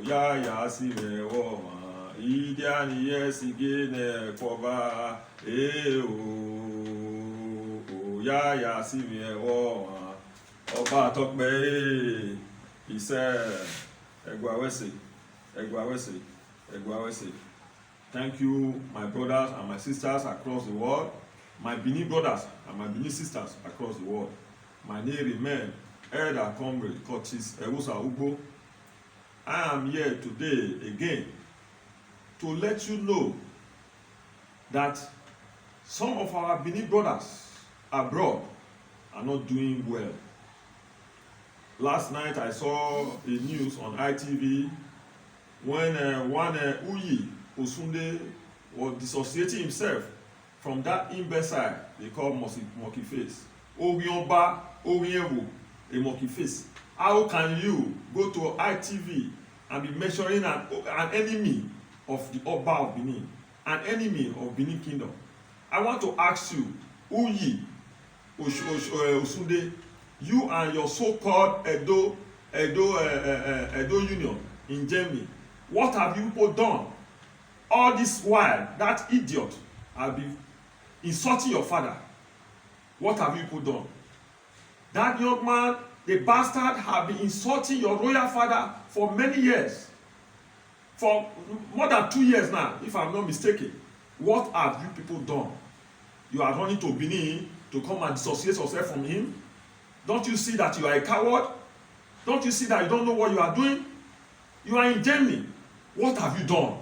ya ya si me wo ma idia ni yes igene koba o ya ya si me wo ma oba tokpe ise egwa wese. Thank you, my brothers and my sisters across the world, my Benin brothers and my Benin sisters across the world. My name remains Elder Comrade Curtis Ewusa Ugbo. I am here today again to let you know that some of our Benin brothers abroad are not doing well. Last night I saw a news on ITV when one Uyi Osunde was dissociating himself from that imbecile they call monkey face. Orionba, Oriewo, a monkey face. How can you go to ITV and be measuring an enemy of the Oba of Benin, an enemy of Benin Kingdom? I want to ask you, Uyi Osunde, you and your so-called Edo Union in Germany, what have you people done? All this while, that idiot has been insulting your father. What have you people done? That young man, the bastard, have been insulting your royal father for many years. For more than 2 years now, if I'm not mistaken. What have you people done? You are running to Benin to come and dissociate yourself from him? Don't you see that you are a coward? Don't you see that you don't know what you are doing? You are in Germany. What have you done?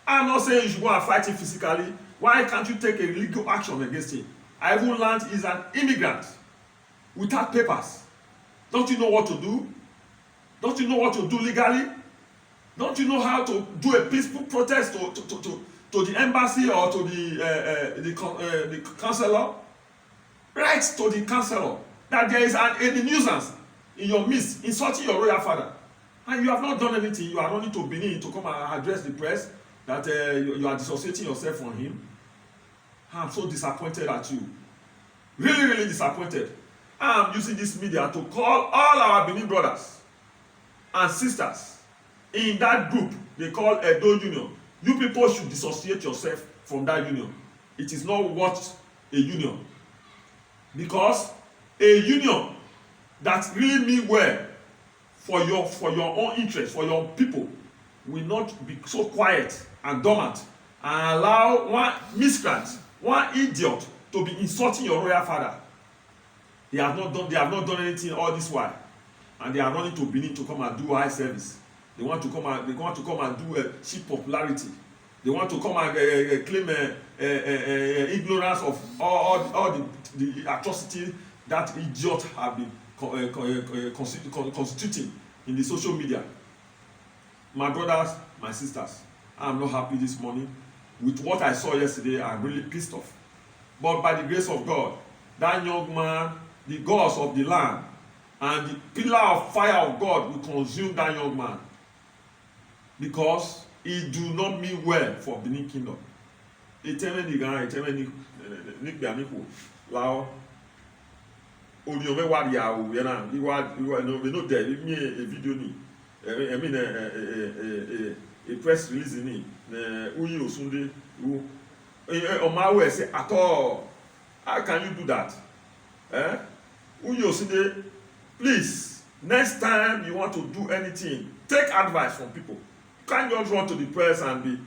I'm not saying you should go and fight him physically. Why can't you take a legal action against him? I even learned he's an immigrant without papers. Don't you know what to do? Don't you know what to do legally? Don't you know how to do a peaceful protest to the embassy or to the councillor? Write to the councillor that there is a nuisance in your midst, insulting your royal father. And you have not done anything. You are running to Benin to come and address the press that you are dissociating yourself from him. I'm so disappointed at you. Really, really disappointed. I'm using this media to call all our Benin brothers and sisters in that group they call Edo Union. You people should dissociate yourself from that union. It is not worth a union. Because a union that really mean well for your own interest, for your people, will not be so quiet and dormant and allow one miscreant, one idiot to be insulting your royal father. They have not done anything all this while, and they are running to Benin to come and do eye service. They want to come and do cheap popularity. They want to come and claim ignorance of all the atrocity that idiot have been constituting in the social media. My brothers, my sisters, I am not happy this morning with what I saw yesterday. I'm really pissed off. But by the grace of God, that young man, the gods of the land and the pillar of fire of God will consume that young man, because he do not mean well for Benin Kingdom. Only over what you are, we know there. Give me a video, I mean a press release in it. Uyi Osunde, on my way say at all. How can you do that? Uyi Osunde, please. Next time you want to do anything, take advice from people. You can't just run to the press and be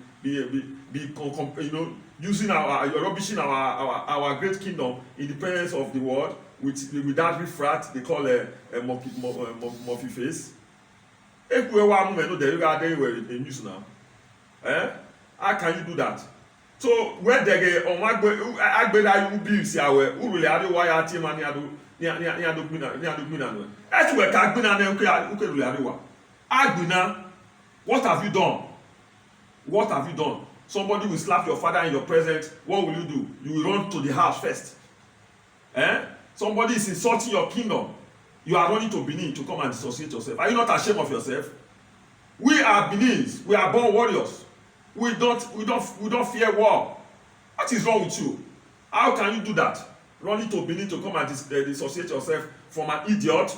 using you're rubbishing our great kingdom in the presence of the world with that refrat they call a monkey face. If we want to know they were in news now. How can you do that? So where they get on my agbeda you be see our who really are the wire team and near do as we can be na Agbina, what have you done? What have you done? Somebody will slap your father in your presence. What will you do? You will run to the house first. Somebody is insulting your kingdom. You are running to Benin to come and dissociate yourself. Are you not ashamed of yourself? We are Benins. We are born warriors. We don't fear war. What is wrong with you? How can you do that? Running to Benin to come and dissociate yourself from an idiot?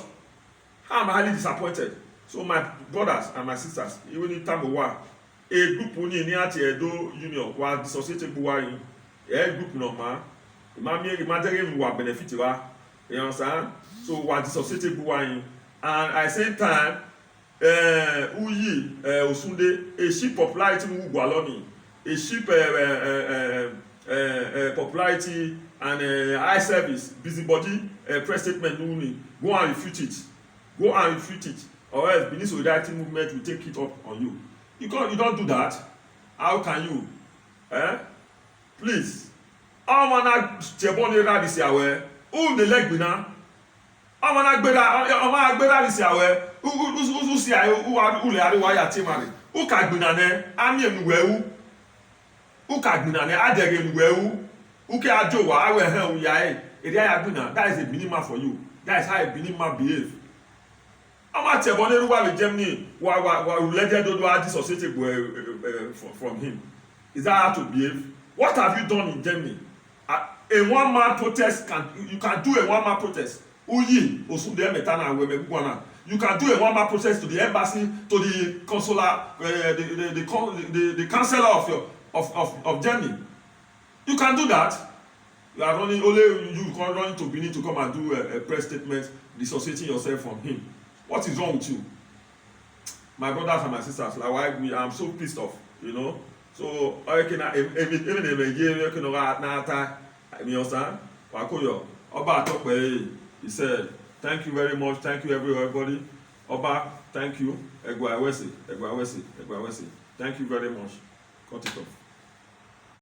I'm highly disappointed. So my brothers and my sisters, even in Tamowa, a group ni ati Edo Union wa dissociate buwa yin. A group no ma. Imagine wa benefit wa. You understand? So wa dissociate buwa yin. And at the same time, Uyi Osunde, a sheep popularity mu Gwaloni, a sheep popularity and eye service, busybody press statement only. Go and refute it. Go and refute it. Or else Benin Solidarity Movement will take it up on you. You don't do that. How can you? Please. Amana Cheboni Radis Yawe. Who the leg bina? Amana Gbera this Yawe. Who see who le Ariwaya Timari. Who can binane? Ami Mwewu. Who can binane? Adere Mwewu. Who can Ajowa? I will help Yae. That is a minimum for you. That is how a minimum behave. Ama Cheboni Ruwa with Germany wa related to dissociated from him. Is that how to behave? What have you done in Germany? A one-man protest you can do a one-man protest. Uyi Osunde Metana Wemegwana. You can do a one-man protest to the embassy, to the consular, the chancellor of Germany. You can do that. You are running only you can run to Benin to come and do a press statement dissociating yourself from him. What is wrong with you? My brothers and my sisters, like I'm so pissed off, you know. So I can even a year you can understand? Wakoyo Oba Tokwe, he said, thank you very much, thank you everybody. Oba, thank you. Egwawesi. Thank you very much. Cut it off.